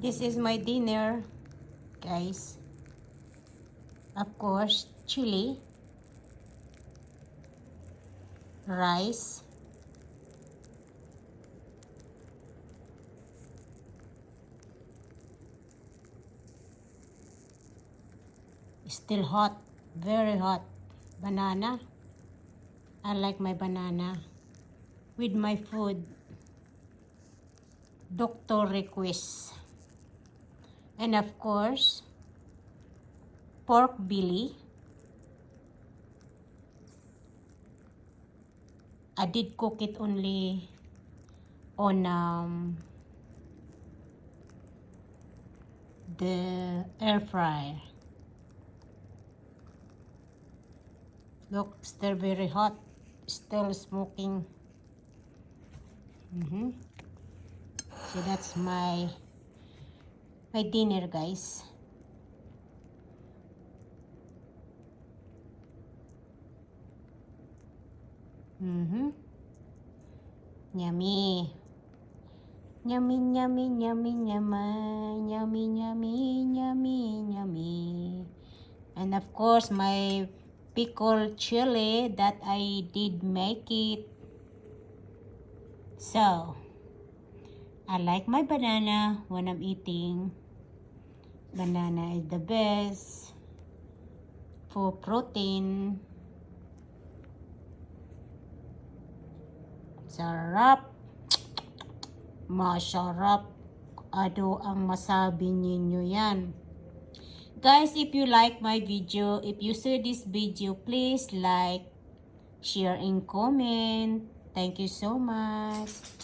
This is my dinner, guys. Of course, chili, rice, still hot, very hot. Banana. I like my banana with my food. Doctor request. And of course, pork belly. I did cook it only on the air fryer. Look, still very hot, still smoking. So that's my dinner, guys. Yummy. Yummy, yummy, yummy, yummy, yummy, yummy, yummy, yummy. And of course, my pickled chili that I did make it. So, I like my banana when I'm eating. Banana is the best for protein. Sarap. Masarap. Ano ang masabi ninyo yan? Guys, if you like my video, if you see this video, please like, share, and comment. Thank you so much.